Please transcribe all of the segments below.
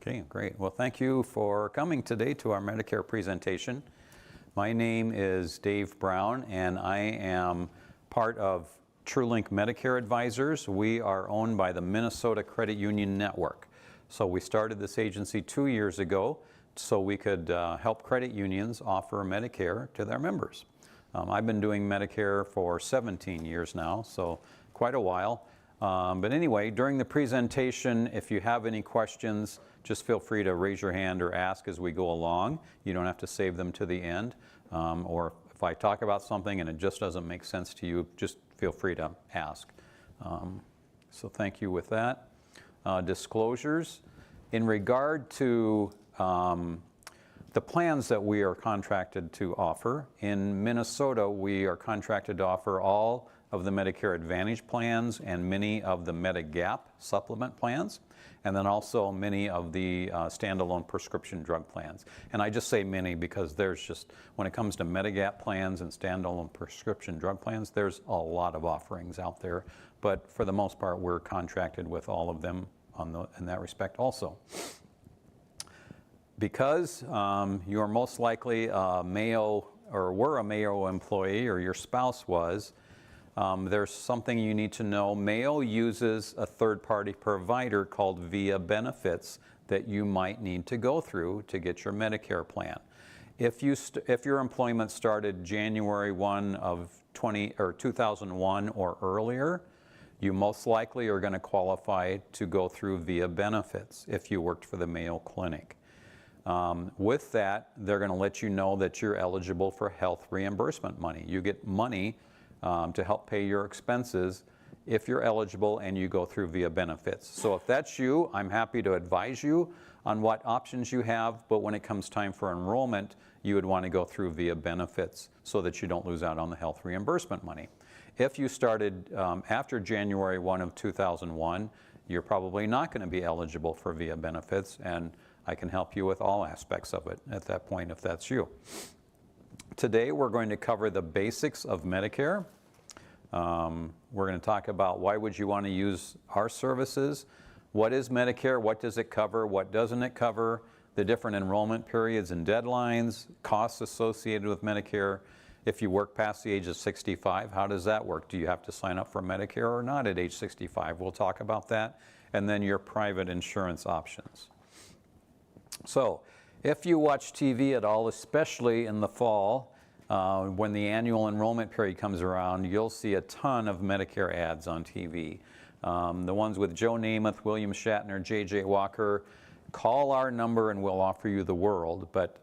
Okay, great. Well, thank you for coming today to our Medicare presentation. My name is Dave Brown, and I am part of TrueLink Medicare Advisors. We are owned by the Minnesota Credit Union Network. So we started this agency 2 years ago so we could help credit unions offer Medicare to their members. I've been doing Medicare for 17 years now, so quite a while. But anyway, during the presentation, if you have any questions, just feel free to raise your hand or ask as we go along. You don't have to save them to the end. Or if I talk about something and it just doesn't make sense to you, just feel free to ask. So thank you with that. Disclosures. In regard to the plans that we are contracted to offer, in Minnesota we are contracted to offer all of the Medicare Advantage plans and many of the Medigap supplement plans, and then also many of the standalone prescription drug plans. And I just say many because there's just, when it comes to Medigap plans and standalone prescription drug plans, there's a lot of offerings out there. But for the most part, we're contracted with all of them in that respect also. Because you're most likely a Mayo, or were a Mayo employee, or your spouse was, there's something you need to know. Mayo uses a third-party provider called Via Benefits that you might need to go through to get your Medicare plan. If your employment started January 1 of 2001 or earlier, you most likely are going to qualify to go through Via Benefits if you worked for the Mayo Clinic. With that, they're going to let you know that you're eligible for health reimbursement money. You get money to help pay your expenses if you're eligible and you go through Via Benefits. So if that's you, I'm happy to advise you on what options you have, but when it comes time for enrollment, you would want to go through Via Benefits so that you don't lose out on the health reimbursement money. If you started after January 1 of 2001, you're probably not going to be eligible for Via Benefits, and I can help you with all aspects of it at that point if that's you. Today we're going to cover the basics of Medicare. We're going to talk about why would you want to use our services, what is Medicare, what does it cover, what doesn't it cover, the different enrollment periods and deadlines, costs associated with Medicare. If you work past the age of 65, how does that work? Do you have to sign up for Medicare or not at age 65? We'll talk about that. And then your private insurance options. So, if you watch TV at all, especially in the fall, when the annual enrollment period comes around, you'll see a ton of Medicare ads on TV. The ones with Joe Namath, William Shatner, J.J. Walker. Call our number and we'll offer you the world. But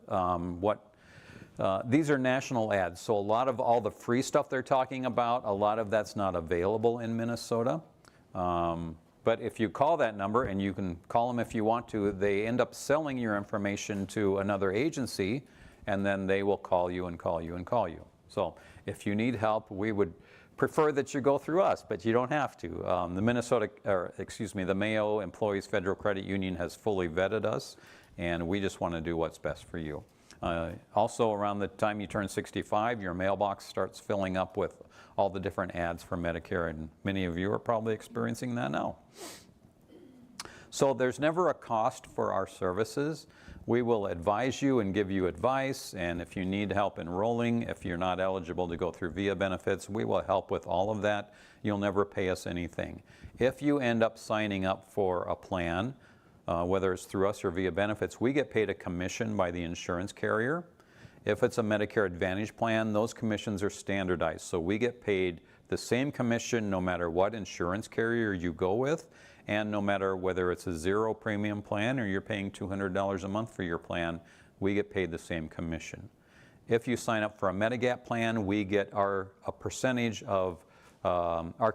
these are national ads, so a lot of all the free stuff they're talking about, a lot of that's not available in Minnesota. But if you call that number, and you can call them if you want to, they end up selling your information to another agency, and then they will call you and call you and call you. So if you need help, we would prefer that you go through us, but you don't have to. The Mayo Employees Federal Credit Union has fully vetted us, and we just want to do what's best for you. Also, around the time you turn 65, your mailbox starts filling up with all the different ads for Medicare, and many of you are probably experiencing that now. So there's never a cost for our services. We will advise you and give you advice, and if you need help enrolling, if you're not eligible to go through Via Benefits, we will help with all of that. You'll never pay us anything. If you end up signing up for a plan, whether it's through us or Via Benefits, we get paid a commission by the insurance carrier. If it's a Medicare Advantage plan, those commissions are standardized. So we get paid the same commission no matter what insurance carrier you go with, and no matter whether it's a zero premium plan or you're paying $200 a month for your plan, we get paid the same commission. If you sign up for a Medigap plan, we get our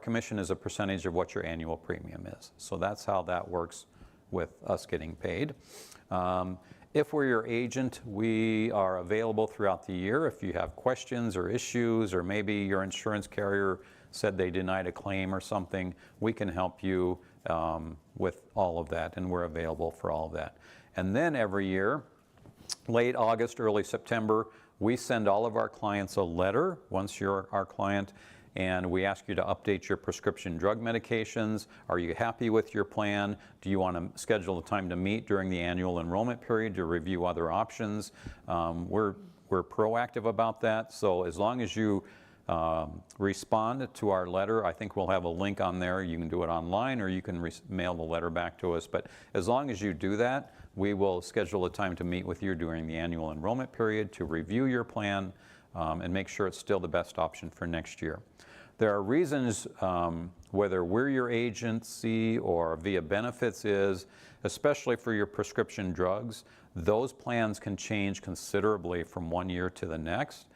commission is a percentage of what your annual premium is. So that's how that works with us getting paid. If we're your agent, we are available throughout the year. If you have questions or issues, or maybe your insurance carrier said they denied a claim or something, we can help you with all of that, and we're available for all of that. And then every year, late August, early September, we send all of our clients a letter once you're our client, and we ask you to update your prescription drug medications. Are you happy with your plan? Do you want to schedule a time to meet during the annual enrollment period to review other options? We're proactive about that, so as long as you respond to our letter, I think we'll have a link on there. You can do it online or you can mail the letter back to us, but as long as you do that, we will schedule a time to meet with you during the annual enrollment period to review your plan and make sure it's still the best option for next year. There are reasons, whether we're your agency or via benefits is, especially for your prescription drugs, those plans can change considerably from one year to the next.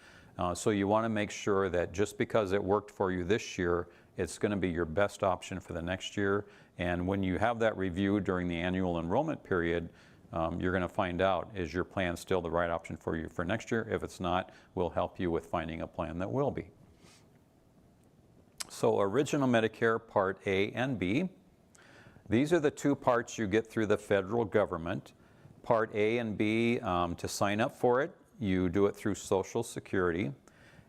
So you want to make sure that just because it worked for you this year, it's going to be your best option for the next year. And when you have that review during the annual enrollment period, you're going to find out, is your plan still the right option for you for next year? If it's not, we'll help you with finding a plan that will be. So original Medicare Part A and B. These are the two parts you get through the federal government. Part A and B, to sign up for it, you do it through Social Security,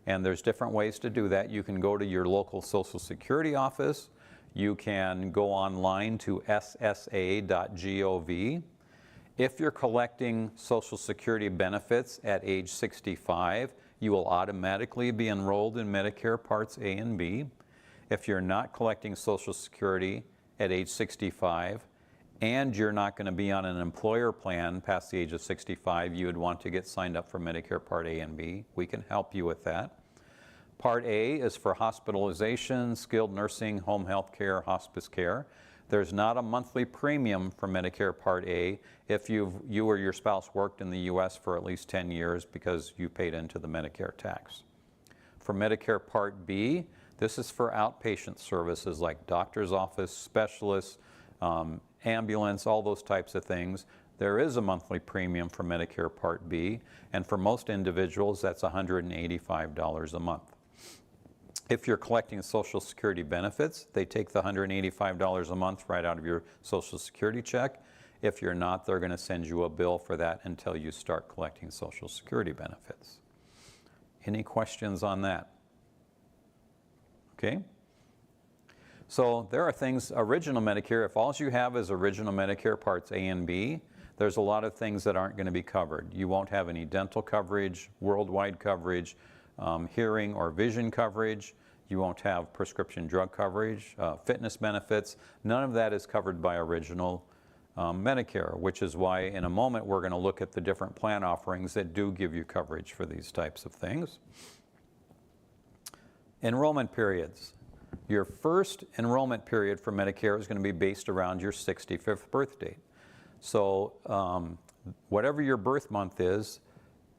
and there's different ways to do that. You can go to your local Social Security office. You can go online to ssa.gov. If you're collecting Social Security benefits at age 65, you will automatically be enrolled in Medicare Parts A and B. If you're not collecting Social Security at age 65, and you're not going to be on an employer plan past the age of 65, you would want to get signed up for Medicare Part A and B. We can help you with that. Part A is for hospitalization, skilled nursing, home health care, hospice care. There's not a monthly premium for Medicare Part A if you or your spouse worked in the U.S. for at least 10 years because you paid into the Medicare tax. For Medicare Part B, this is for outpatient services like doctor's office, specialists, ambulance, all those types of things. There is a monthly premium for Medicare Part B, and for most individuals, that's $185 a month. If you're collecting Social Security benefits, they take the $185 a month right out of your Social Security check. If you're not, they're going to send you a bill for that until you start collecting Social Security benefits. Any questions on that? Okay. So there are things, original Medicare, if all you have is original Medicare Parts A and B, there's a lot of things that aren't going to be covered. You won't have any dental coverage, worldwide coverage, hearing or vision coverage. You won't have prescription drug coverage, fitness benefits. None of that is covered by original Medicare, which is why in a moment we're going to look at the different plan offerings that do give you coverage for these types of things. Enrollment periods. Your first enrollment period for Medicare is going to be based around your 65th birth date. So whatever your birth month is,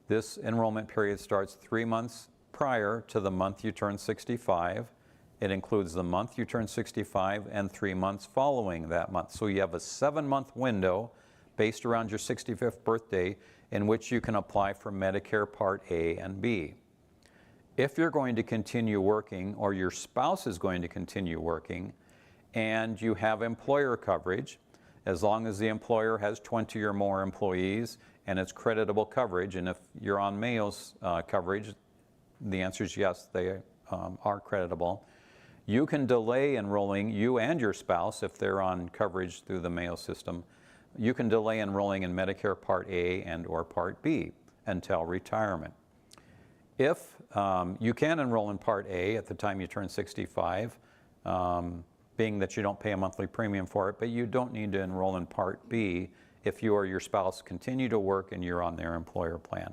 this enrollment period starts 3 months prior to the month you turn 65. It includes the month you turn 65 and 3 months following that month. So you have a 7-month window based around your 65th birthday in which you can apply for Medicare Part A and B. If you're going to continue working or your spouse is going to continue working and you have employer coverage, as long as the employer has 20 or more employees and it's creditable coverage, and if you're on Mayo's coverage, the answer is yes, they are creditable. You can delay enrolling, you and your spouse, if they're on coverage through the Mayo system, you can delay enrolling in Medicare Part A and or Part B until retirement. If you can enroll in Part A at the time you turn 65, being that you don't pay a monthly premium for it, but you don't need to enroll in Part B if you or your spouse continue to work and you're on their employer plan.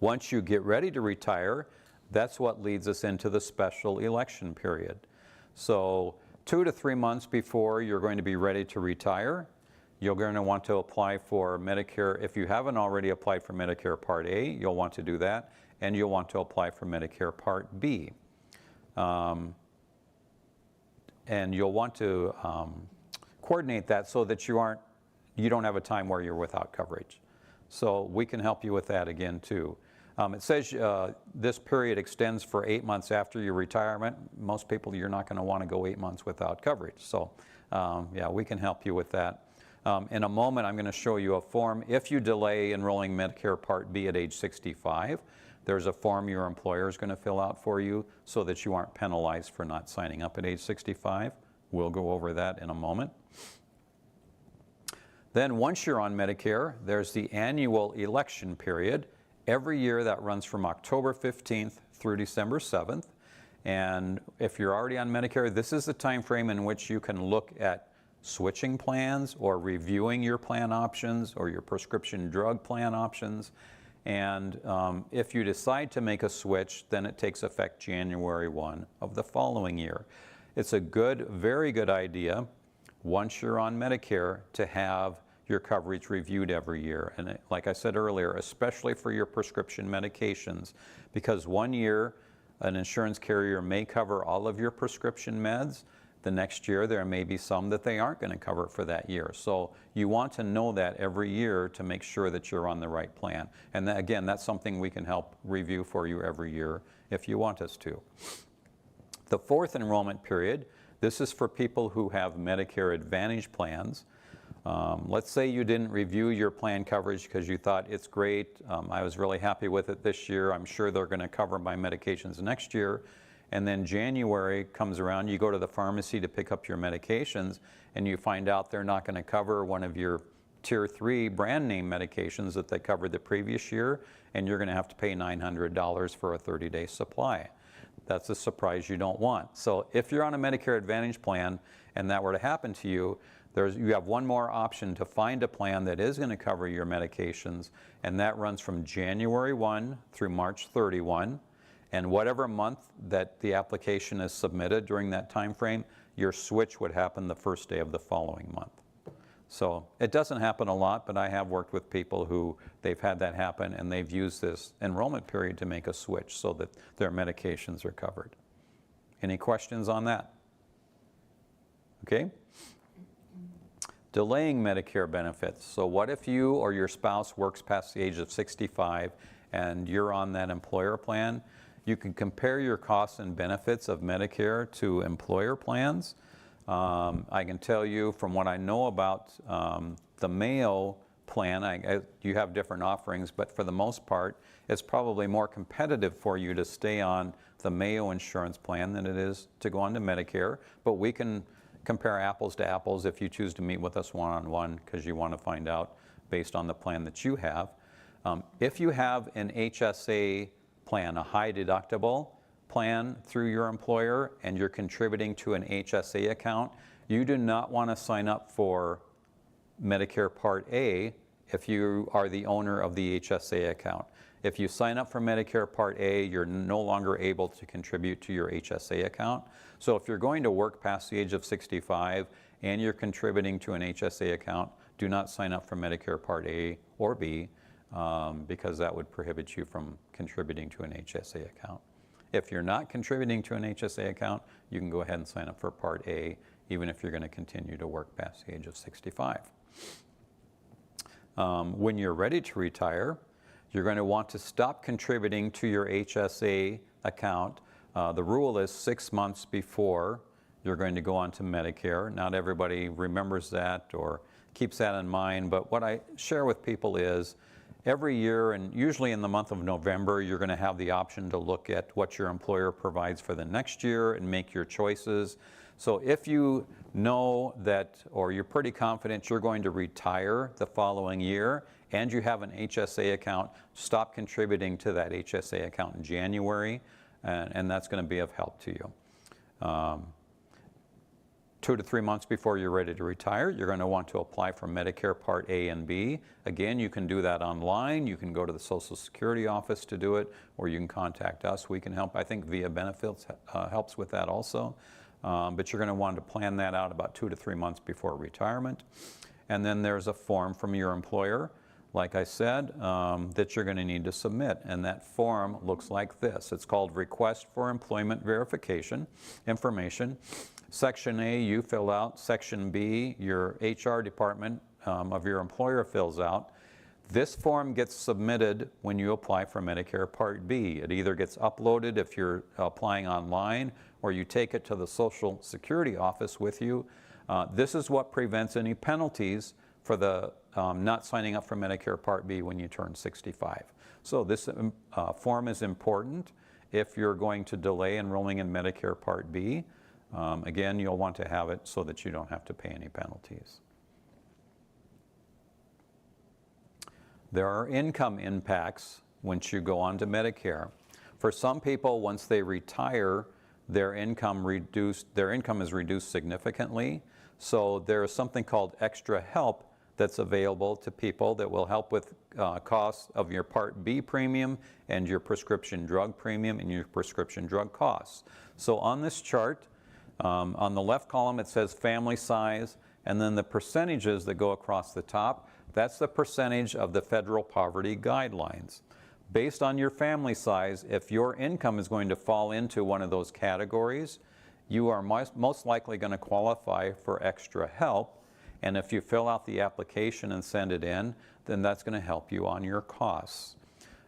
Once you get ready to retire, that's what leads us into the special election period. So 2 to 3 months before you're going to be ready to retire, you're going to want to apply for Medicare. If you haven't already applied for Medicare Part A, you'll want to do that, and you'll want to apply for Medicare Part B. And you'll want to coordinate that so that you don't have a time where you're without coverage. So we can help you with that again too. It says this period extends for 8 months after your retirement. Most people, you're not going to want to go 8 months without coverage. So yeah, we can help you with that. In a moment, I'm going to show you a form. If you delay enrolling Medicare Part B at age 65, There's a form your employer is going to fill out for you so that you aren't penalized for not signing up at age 65. We'll go over that in a moment. Then once you're on Medicare, there's the annual election period. Every year that runs from October 15th through December 7th. And if you're already on Medicare, this is the time frame in which you can look at switching plans or reviewing your plan options or your prescription drug plan options. And if you decide to make a switch, then it takes effect January 1 of the following year. It's a good, very good idea, once you're on Medicare, to have your coverage reviewed every year. And like I said earlier, especially for your prescription medications, because one year an insurance carrier may cover all of your prescription meds. The next year there may be some that they aren't going to cover for that year. So you want to know that every year to make sure that you're on the right plan. And that, again, that's something we can help review for you every year if you want us to. The fourth enrollment period, this is for people who have Medicare Advantage plans. Let's say you didn't review your plan coverage because you thought it's great. I was really happy with it this year. I'm sure they're going to cover my medications next year. And then January comes around, you go to the pharmacy to pick up your medications, and you find out they're not going to cover one of your Tier 3 brand name medications that they covered the previous year, and you're going to have to pay $900 for a 30-day supply. That's a surprise you don't want. So if you're on a Medicare Advantage plan and that were to happen to you, you have one more option to find a plan that is going to cover your medications, and that runs from January 1 through March 31. And whatever month that the application is submitted during that time frame, your switch would happen the first day of the following month. So it doesn't happen a lot, but I have worked with people who they've had that happen, and they've used this enrollment period to make a switch so that their medications are covered. Any questions on that? Okay. Delaying Medicare benefits. So what if you or your spouse works past the age of 65 and you're on that employer plan? You can compare your costs and benefits of Medicare to employer plans. I can tell you from what I know about the Mayo plan, you have different offerings, but for the most part, it's probably more competitive for you to stay on the Mayo insurance plan than it is to go on to Medicare. But we can compare apples to apples if you choose to meet with us one-on-one because you want to find out based on the plan that you have. If you have an HSA plan, a high deductible plan through your employer, and you're contributing to an HSA account, you do not want to sign up for Medicare Part A if you are the owner of the HSA account. If you sign up for Medicare Part A, you're no longer able to contribute to your HSA account. So if you're going to work past the age of 65 and you're contributing to an HSA account, do not sign up for Medicare Part A or B because that would prohibit you from contributing to an HSA account. If you're not contributing to an HSA account, you can go ahead and sign up for Part A, even if you're going to continue to work past the age of 65. When you're ready to retire, you're going to want to stop contributing to your HSA account. The rule is 6 months before you're going to go on to Medicare. Not everybody remembers that or keeps that in mind, but what I share with people is every year, and usually in the month of November, you're going to have the option to look at what your employer provides for the next year and make your choices. So if you know that, or you're pretty confident you're going to retire the following year, and you have an HSA account, stop contributing to that HSA account in January, and that's going to be of help to you. 2 to 3 months before you're ready to retire, you're going to want to apply for Medicare Part A and B. Again, you can do that online. You can go to the Social Security office to do it, or you can contact us. We can help. I think Via Benefits helps with that also. But you're going to want to plan that out about 2 to 3 months before retirement. And then there's a form from your employer, like I said, that you're going to need to submit. And that form looks like this. It's called Request for Employment Verification Information. Section A, you fill out. Section B, your HR department of your employer fills out. This form gets submitted when you apply for Medicare Part B. It either gets uploaded if you're applying online, or you take it to the Social Security office with you. This is what prevents any penalties for the not signing up for Medicare Part B when you turn 65. So this form is important if you're going to delay enrolling in Medicare Part B. Again, you'll want to have it so that you don't have to pay any penalties. There are income impacts once you go on to Medicare. For some people, once they retire, their income is reduced significantly. So there is something called extra help that's available to people that will help with costs of your Part B premium and your prescription drug premium and your prescription drug costs. So on this chart, on the left column it says family size, and then the percentages that go across the top, that's the percentage of the federal poverty guidelines. Based on your family size, if your income is going to fall into one of those categories, you are most likely going to qualify for extra help. And if you fill out the application and send it in, then that's going to help you on your costs.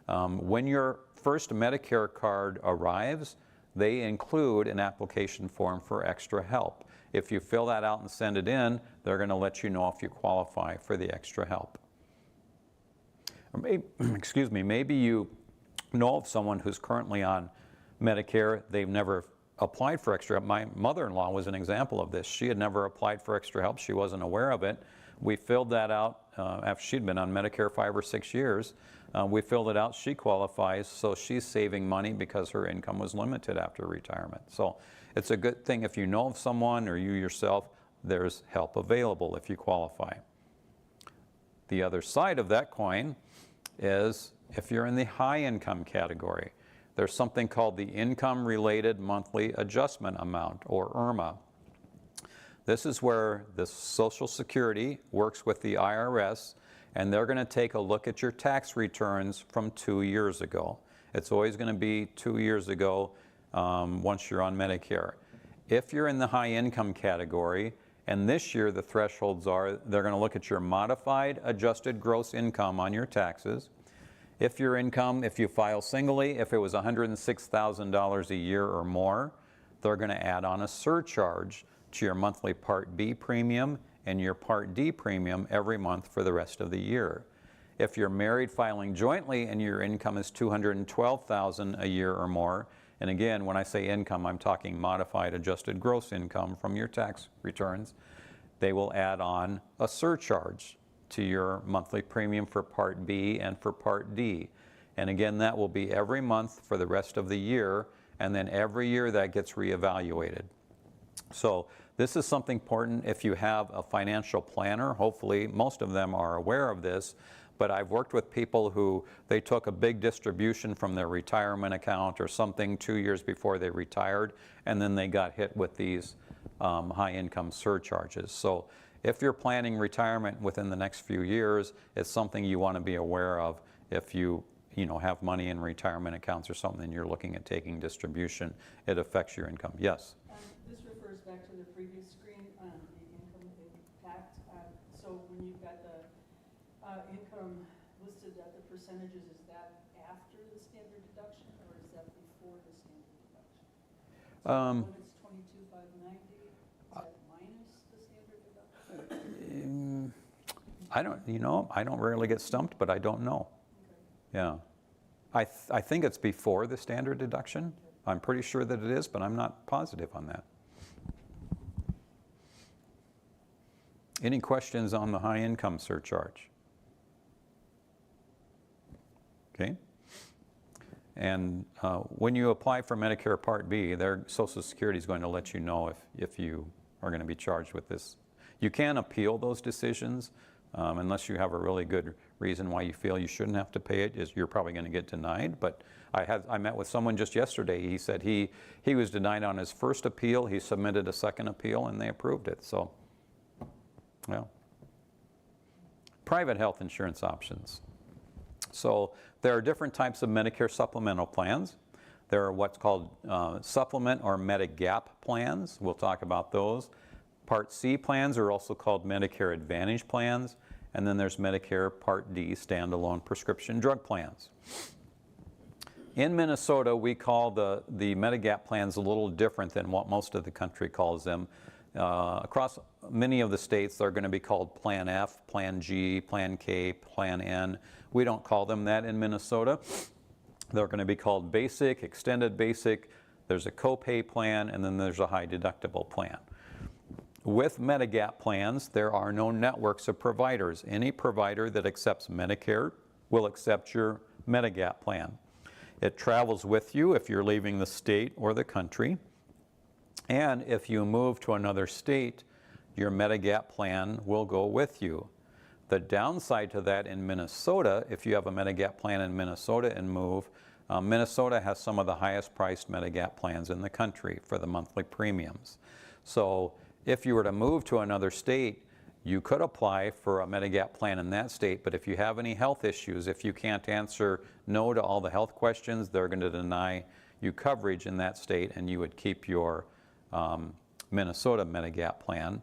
When your first Medicare card arrives, they include an application form for extra help. If you fill that out and send it in, they're going to let you know if you qualify for the extra help. Or maybe, excuse me, maybe you know of someone who's currently on Medicare. They've never applied for extra help. My mother-in-law was an example of this. She had never applied for extra help. She wasn't aware of it. We filled that out after she'd been on Medicare 5 or 6 years. We filled it out. She qualifies, so she's saving money because her income was limited after retirement. So it's a good thing if you know of someone or you yourself, there's help available if you qualify. The other side of that coin is if you're in the high income category, there's something called the Income Related Monthly Adjustment Amount, or IRMA. This is where the Social Security works with the IRS, and they're going to take a look at your tax returns from 2 years ago. It's always going to be 2 years ago once you're on Medicare. If you're in the high income category, and this year the thresholds are, they're going to look at your modified adjusted gross income on your taxes. If your income, if you file singly, if it was $106,000 a year or more, they're going to add on a surcharge to your monthly Part B premium and your Part D premium every month for the rest of the year. If you're married filing jointly and your income is $212,000 a year or more, and again, when I say income, I'm talking modified adjusted gross income from your tax returns, they will add on a surcharge to your monthly premium for Part B and for Part D. And again, that will be every month for the rest of the year, and then every year that gets reevaluated. So this is something important if you have a financial planner. Hopefully, most of them are aware of this, but I've worked with people who they took a big distribution from their retirement account or something 2 years before they retired, and then they got hit with these high income surcharges. So if you're planning retirement within the next few years, it's something you want to be aware of. If you have money in retirement accounts or something and you're looking at taking distribution, it affects your income. Yes? This refers back to the previous screen on the income impact. So when you've got the income listed at the percentages, is that after the standard deduction or is that before the standard deduction? So when it's 22,590, is that minus the standard deduction? I don't rarely get stumped, but I don't know. Okay. Yeah. I think it's before the standard deduction. Okay. I'm pretty sure that it is, but I'm not positive on that. Any questions on the high income surcharge? Okay. And when you apply for Medicare Part B, their Social Security is going to let you know if you are going to be charged with this. You can appeal those decisions unless you have a really good reason why you feel you shouldn't have to pay it. You're probably going to get denied. But I met with someone just yesterday. He said he was denied on his first appeal. He submitted a second appeal and they approved it. So, well, private health insurance options. So there are different types of Medicare supplemental plans. There are what's called supplement or Medigap plans. We'll talk about those. Part C plans are also called Medicare Advantage plans. And then there's Medicare Part D standalone prescription drug plans. In Minnesota, we call the Medigap plans a little different than what most of the country calls them. Across many of the states are going to be called Plan F, Plan G, Plan K, Plan N. We don't call them that in Minnesota. They're going to be called Basic, Extended Basic, there's a copay plan, and then there's a high deductible plan. With Medigap plans, there are no networks of providers. Any provider that accepts Medicare will accept your Medigap plan. It travels with you if you're leaving the state or the country. And if you move to another state, your Medigap plan will go with you. The downside to that in Minnesota, if you have a Medigap plan in Minnesota and move, Minnesota has some of the highest priced Medigap plans in the country for the monthly premiums. So if you were to move to another state, you could apply for a Medigap plan in that state, but if you have any health issues, if you can't answer no to all the health questions, they're going to deny you coverage in that state, and you would keep your Minnesota Medigap plan.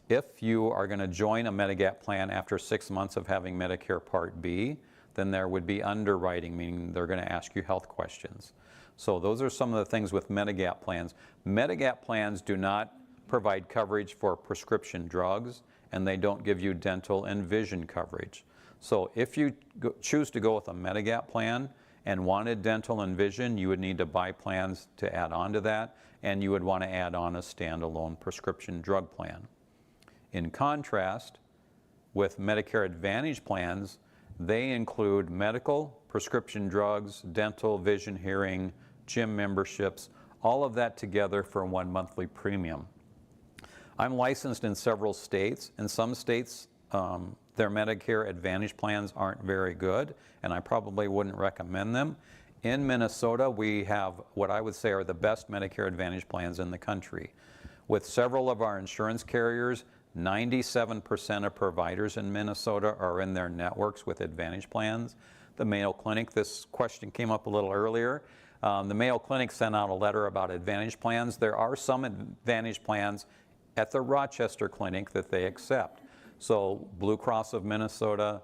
If you are going to join a Medigap plan after 6 months of having Medicare Part B, then there would be underwriting, meaning they're going to ask you health questions. So those are some of the things with Medigap plans. Medigap plans do not provide coverage for prescription drugs, and they don't give you dental and vision coverage. So if you choose to go with a Medigap plan and wanted dental and vision, you would need to buy plans to add on to that, and you would want to add on a standalone prescription drug plan. In contrast, with Medicare Advantage plans, they include medical, prescription drugs, dental, vision, hearing, gym memberships, all of that together for one monthly premium. I'm licensed in several states. In some states, their Medicare Advantage plans aren't very good, and I probably wouldn't recommend them. In Minnesota, we have what I would say are the best Medicare Advantage plans in the country. With several of our insurance carriers, 97% of providers in Minnesota are in their networks with Advantage plans. The Mayo Clinic, this question came up a little earlier. The Mayo Clinic sent out a letter about Advantage plans. There are some Advantage plans at the Rochester Clinic that they accept. So Blue Cross of Minnesota,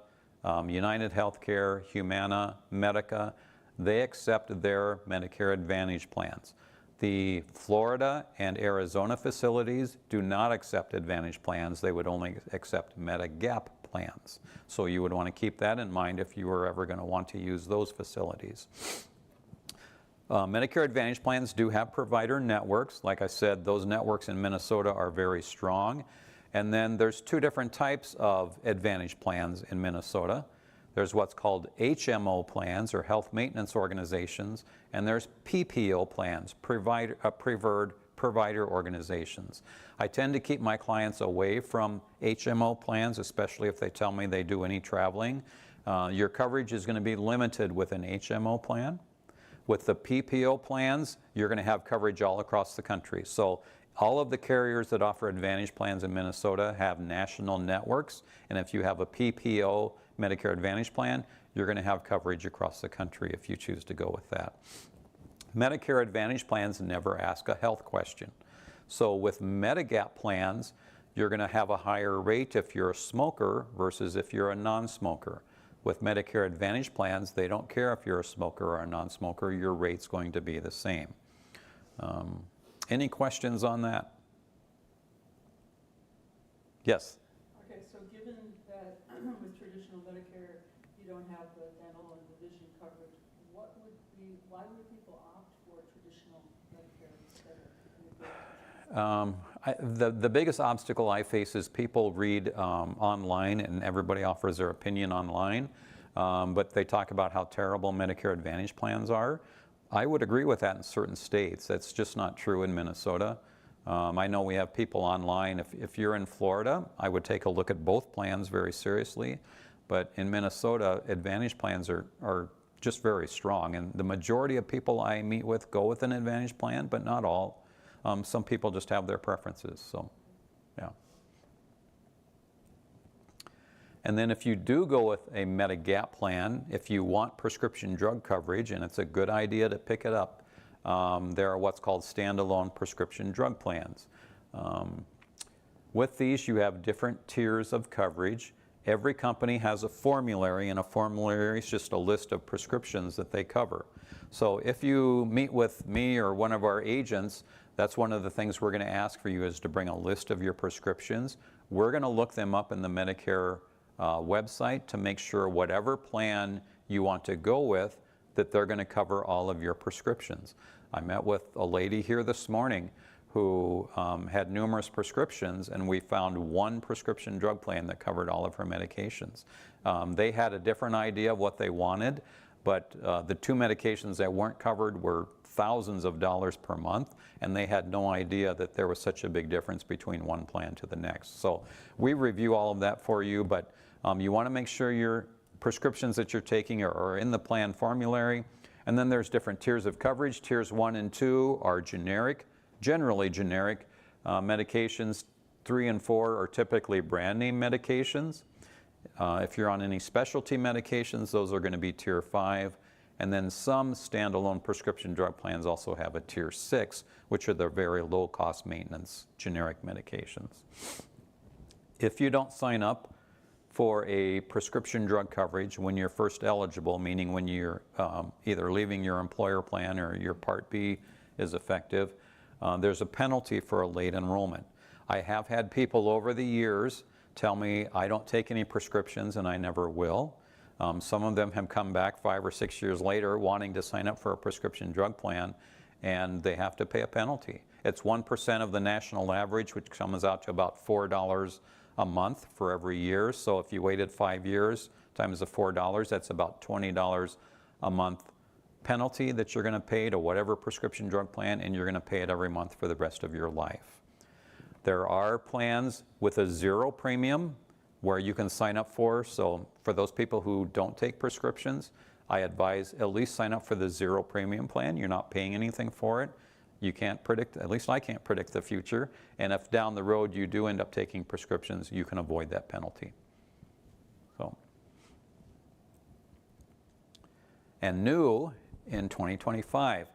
United Healthcare, Humana, Medica, they accept their Medicare Advantage plans. The Florida and Arizona facilities do not accept Advantage plans. They would only accept Medigap plans. So you would want to keep that in mind if you were ever going to want to use those facilities. Medicare Advantage plans do have provider networks. Like I said, those networks in Minnesota are very strong. And then there's two different types of Advantage plans in Minnesota. There's what's called HMO plans, or health maintenance organizations, and there's PPO plans, preferred provider organizations. I tend to keep my clients away from HMO plans, especially if they tell me they do any traveling. Your coverage is going to be limited with an HMO plan. With the PPO plans, you're going to have coverage all across the country. So all of the carriers that offer Advantage plans in Minnesota have national networks, and if you have a PPO Medicare Advantage plan, you're going to have coverage across the country if you choose to go with that. Medicare Advantage plans never ask a health question. So with Medigap plans, you're going to have a higher rate if you're a smoker versus if you're a non-smoker. With Medicare Advantage plans, they don't care if you're a smoker or a non-smoker, your rate's going to be the same. Any questions on that? Yes? Okay, so given that with traditional Medicare, you don't have the dental and the vision coverage, why would people opt for traditional Medicare instead of The biggest obstacle I face is people read online, and everybody offers their opinion online, but they talk about how terrible Medicare Advantage plans are. I would agree with that in certain states. That's just not true in Minnesota. I know we have people online. If you're in Florida, I would take a look at both plans very seriously, but in Minnesota, Advantage plans are just very strong, and the majority of people I meet with go with an Advantage plan, but not all. Some people just have their preferences, so yeah. And then if you do go with a Medigap plan, if you want prescription drug coverage, and it's a good idea to pick it up, there are what's called standalone prescription drug plans. With these, you have different tiers of coverage. Every company has a formulary, and a formulary is just a list of prescriptions that they cover. So if you meet with me or one of our agents, That's one of the things we're going to ask for you is to bring a list of your prescriptions. We're going to look them up in the Medicare website to make sure whatever plan you want to go with, that they're going to cover all of your prescriptions. I met with a lady here this morning who had numerous prescriptions, and we found one prescription drug plan that covered all of her medications. They had a different idea of what they wanted, but the two medications that weren't covered were thousands of dollars per month, and they had no idea that there was such a big difference between one plan to the next. So we review all of that for you, but you want to make sure your prescriptions that you're taking are in the plan formulary. And then there's different tiers of coverage. Tiers 1 and 2 are generic, generally generic medications. 3 and 4 are typically brand name medications. If you're on any specialty medications, those are going to be tier 5. And then some standalone prescription drug plans also have a tier 6, which are the very low cost maintenance generic medications. If you don't sign up for a prescription drug coverage when you're first eligible, meaning when you're either leaving your employer plan or your Part B is effective, there's a penalty for a late enrollment. I have had people over the years tell me I don't take any prescriptions and I never will. Some of them have come back 5 or 6 years later wanting to sign up for a prescription drug plan, and they have to pay a penalty. It's 1% of the national average, which comes out to about $4 a month for every year. So if you waited 5 years times the $4, that's about $20 a month penalty that you're going to pay to whatever prescription drug plan, and you're going to pay it every month for the rest of your life. There are plans with a 0 premium where you can sign up for. So for those people who don't take prescriptions, I advise at least sign up for the 0 premium plan. You're not paying anything for it. You can't predict, at least I can't predict the future. And if down the road you do end up taking prescriptions, you can avoid that penalty. So, and new in 2025,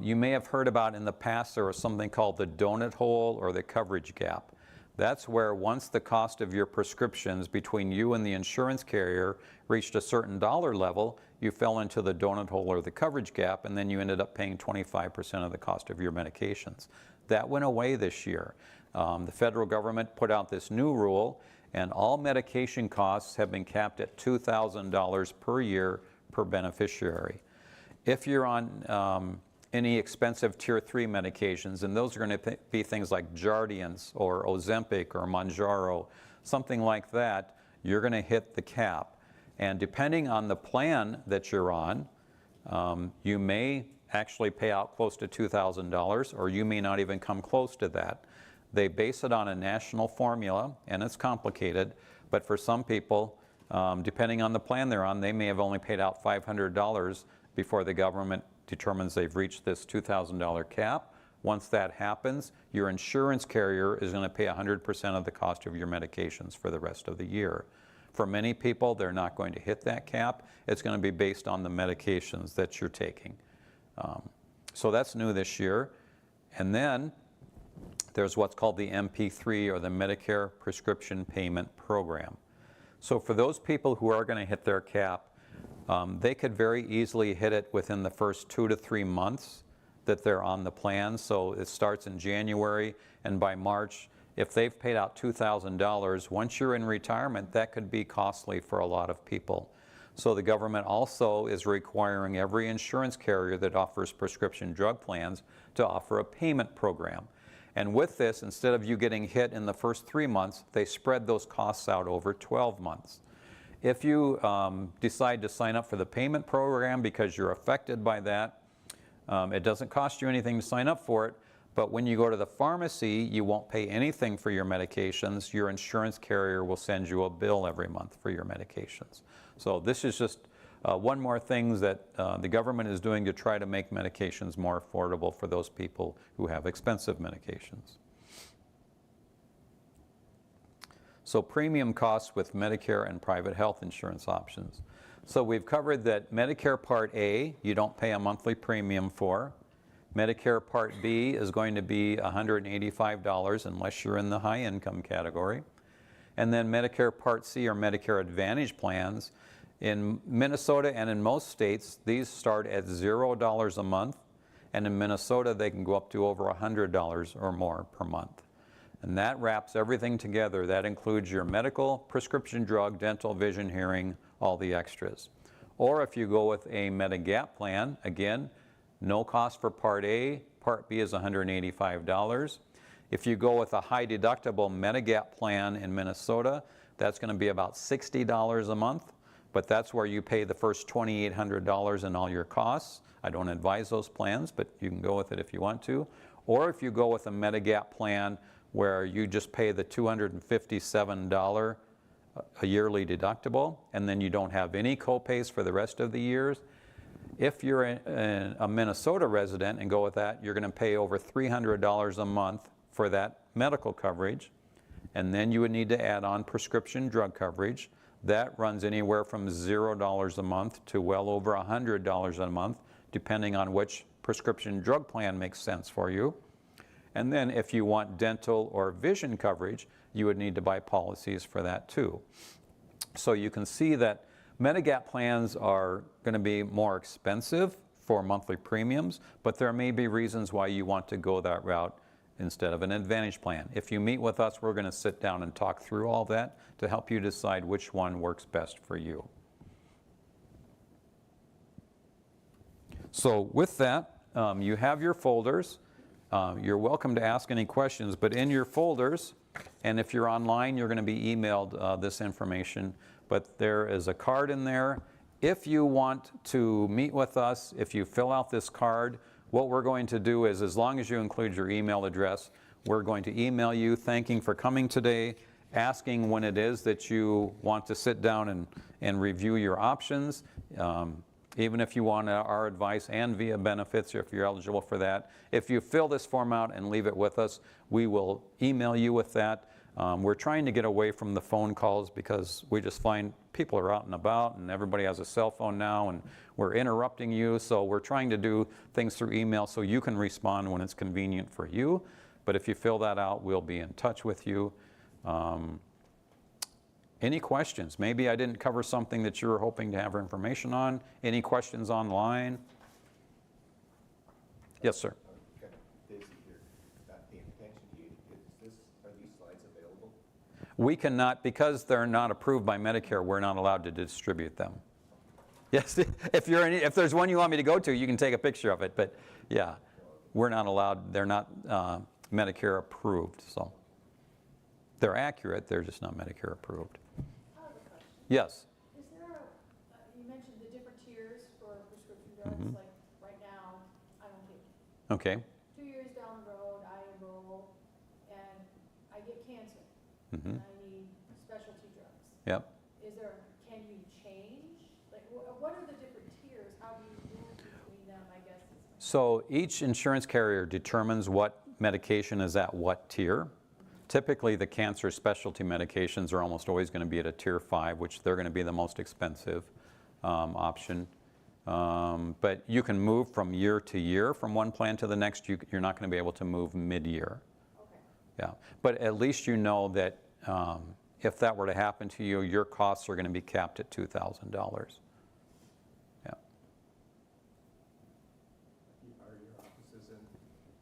you may have heard about in the past there was something called the donut hole or the coverage gap. That's where once the cost of your prescriptions between you and the insurance carrier reached a certain dollar level, you fell into the donut hole or the coverage gap, and then you ended up paying 25% of the cost of your medications. That went away this year. The federal government put out this new rule, and all medication costs have been capped at $2,000 per year per beneficiary. If you're on any expensive tier 3 medications, and those are going to be things like Jardiance or Ozempic or Mounjaro, something like that, you're going to hit the cap. And depending on the plan that you're on, you may actually pay out close to $2,000, or you may not even come close to that. They base it on a national formula, and it's complicated, but for some people, depending on the plan they're on, they may have only paid out $500 before the government determines they've reached this $2,000 cap. Once that happens, your insurance carrier is going to pay 100% of the cost of your medications for the rest of the year. For many people, they're not going to hit that cap. It's going to be based on the medications that you're taking. So that's new this year. And then there's what's called the MP3 or the Medicare Prescription Payment Program. So for those people who are going to hit their cap, they could very easily hit it within the first 2 to 3 months that they're on the plan. So it starts in January, and by March, if they've paid out $2,000, once you're in retirement, that could be costly for a lot of people. So the government also is requiring every insurance carrier that offers prescription drug plans to offer a payment program. And with this, instead of you getting hit in the first 3 months, they spread those costs out over 12 months. If you decide to sign up for the payment program because you're affected by that, it doesn't cost you anything to sign up for it, but when you go to the pharmacy, you won't pay anything for your medications. Your insurance carrier will send you a bill every month for your medications. So this is just one more thing that the government is doing to try to make medications more affordable for those people who have expensive medications. So premium costs with Medicare and private health insurance options. So we've covered that Medicare Part A, you don't pay a monthly premium for. Medicare Part B is going to be $185 unless you're in the high income category. And then Medicare Part C or Medicare Advantage plans. In Minnesota and in most states, these start at $0 a month, and in Minnesota they can go up to over $100 or more per month. And that wraps everything together. That includes your medical, prescription drug, dental, vision, hearing, all the extras. Or if you go with a Medigap plan, again, no cost for Part A, Part B is $185. If you go with a high deductible Medigap plan in Minnesota, that's going to be about $60 a month, but that's where you pay the first $2,800 in all your costs. I don't advise those plans, but you can go with it if you want to. Or if you go with a Medigap plan where you just pay the $257 a yearly deductible, and then you don't have any co-pays for the rest of the years. If you're a Minnesota resident and go with that, you're going to pay over $300 a month for that medical coverage, and then you would need to add on prescription drug coverage. That runs anywhere from $0 a month to well over $100 a month, depending on which prescription drug plan makes sense for you. And then if you want dental or vision coverage, you would need to buy policies for that too. So you can see that Medigap plans are going to be more expensive for monthly premiums, but there may be reasons why you want to go that route instead of an Advantage plan. If you meet with us, we're going to sit down and talk through all that to help you decide which one works best for you. So with that, you have your folders. You're welcome to ask any questions, but in your folders, and if you're online, you're going to be emailed this information, but there is a card in there. If you want to meet with us, if you fill out this card, what we're going to do is, as long as you include your email address, we're going to email you thanking for coming today, asking when it is that you want to sit down and review your options. Even if you want our advice and via benefits, if you're eligible for that. If you fill this form out and leave it with us, we will email you with that. We're trying to get away from the phone calls because we just find people are out and about and everybody has a cell phone now and we're interrupting you. So we're trying to do things through email so you can respond when it's convenient for you. But if you fill that out, we'll be in touch with you. Any questions? Maybe I didn't cover something that you were hoping to have information on. Any questions online? Yes, sir. Okay, Daisy here. Paying attention to you. Are these slides available? We cannot, because they're not approved by Medicare, we're not allowed to distribute them. Yes, if there's one you want me to go to, you can take a picture of it, but yeah, we're not allowed, they're not Medicare approved, so. They're accurate, they're just not Medicare approved. I have a question. Yes. Is there you mentioned the different tiers for prescription drugs, like right now, I don't take it. Okay. 2 years down the road, I enroll and I get cancer and I need specialty drugs. Yep. Can you change? Like, what are the different tiers? How do you move between them, I guess? So each insurance carrier determines what medication is at what tier. Typically, the cancer specialty medications are almost always going to be at a tier 5, which they're going to be the most expensive option. But you can move from year to year, from one plan to the next. You're not going to be able to move mid-year. Okay. Yeah, but at least you know that if that were to happen to you, your costs are going to be capped at $2,000. Yeah. Are your offices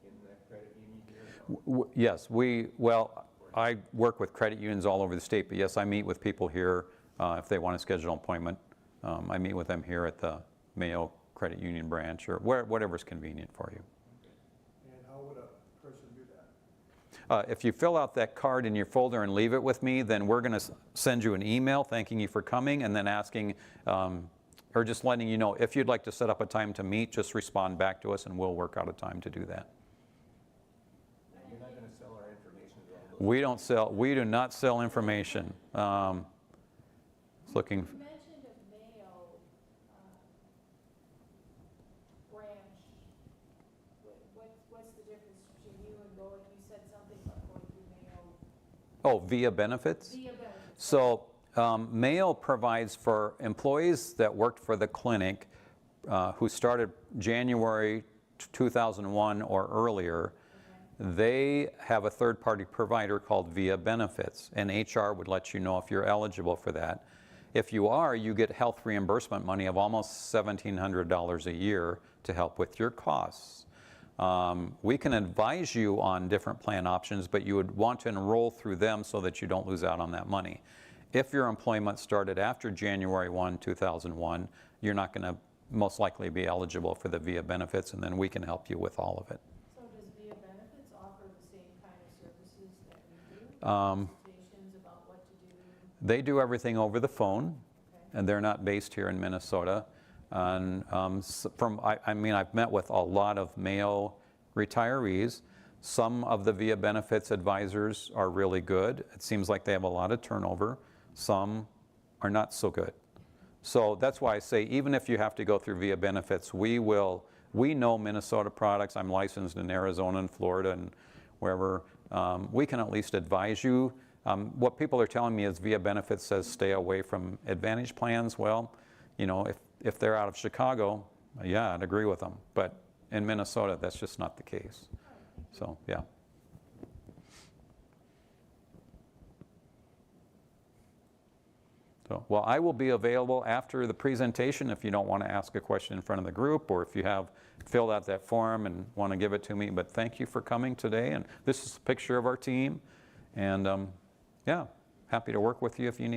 in the credit union here? Yes, well, I work with credit unions all over the state, but yes, I meet with people here if they want to schedule an appointment. I meet with them here at the Mayo Credit Union branch or whatever's convenient for you. Okay. And how would a person do that? If you fill out that card in your folder and leave it with me, then we're going to send you an email thanking you for coming and then asking or just letting you know if you'd like to set up a time to meet, just respond back to us and we'll work out a time to do that. You're not going to sell our information to all those? We do not sell information. Looking. You mentioned a Mayo branch. What's the difference between you and going? You said something about going through Mayo. Oh, via benefits? Via benefits. So Mayo provides for employees that worked for the clinic who started January 2001 or earlier. They have a third-party provider called Via Benefits, and HR would let you know if you're eligible for that. If you are, you get health reimbursement money of almost $1,700 a year to help with your costs. We can advise you on different plan options, but you would want to enroll through them so that you don't lose out on that money. If your employment started after January 1, 2001, you're not going to most likely be eligible for the VIA benefits, and then we can help you with all of it. So does VIA Benefits offer the same kind of services that we do? Consultations about what to do? They do everything over the phone, Okay. and they're not based here in Minnesota. And I mean, I've met with a lot of Mayo retirees. Some of the VIA benefits advisors are really good. It seems like they have a lot of turnover. Some are not so good. So that's why I say, even if you have to go through VIA benefits, we know Minnesota products. I'm licensed in Arizona and Florida and wherever. We can at least advise you. What people are telling me is VIA benefits says stay away from Advantage plans. Well, you know, if they're out of Chicago, yeah, I'd agree with them. But in Minnesota, that's just not the case. So, yeah. So, well, I will be available after the presentation if you don't want to ask a question in front of the group, or if you have filled out that form and want to give it to me. But thank you for coming today. And this is a picture of our team. And yeah, happy to work with you if you need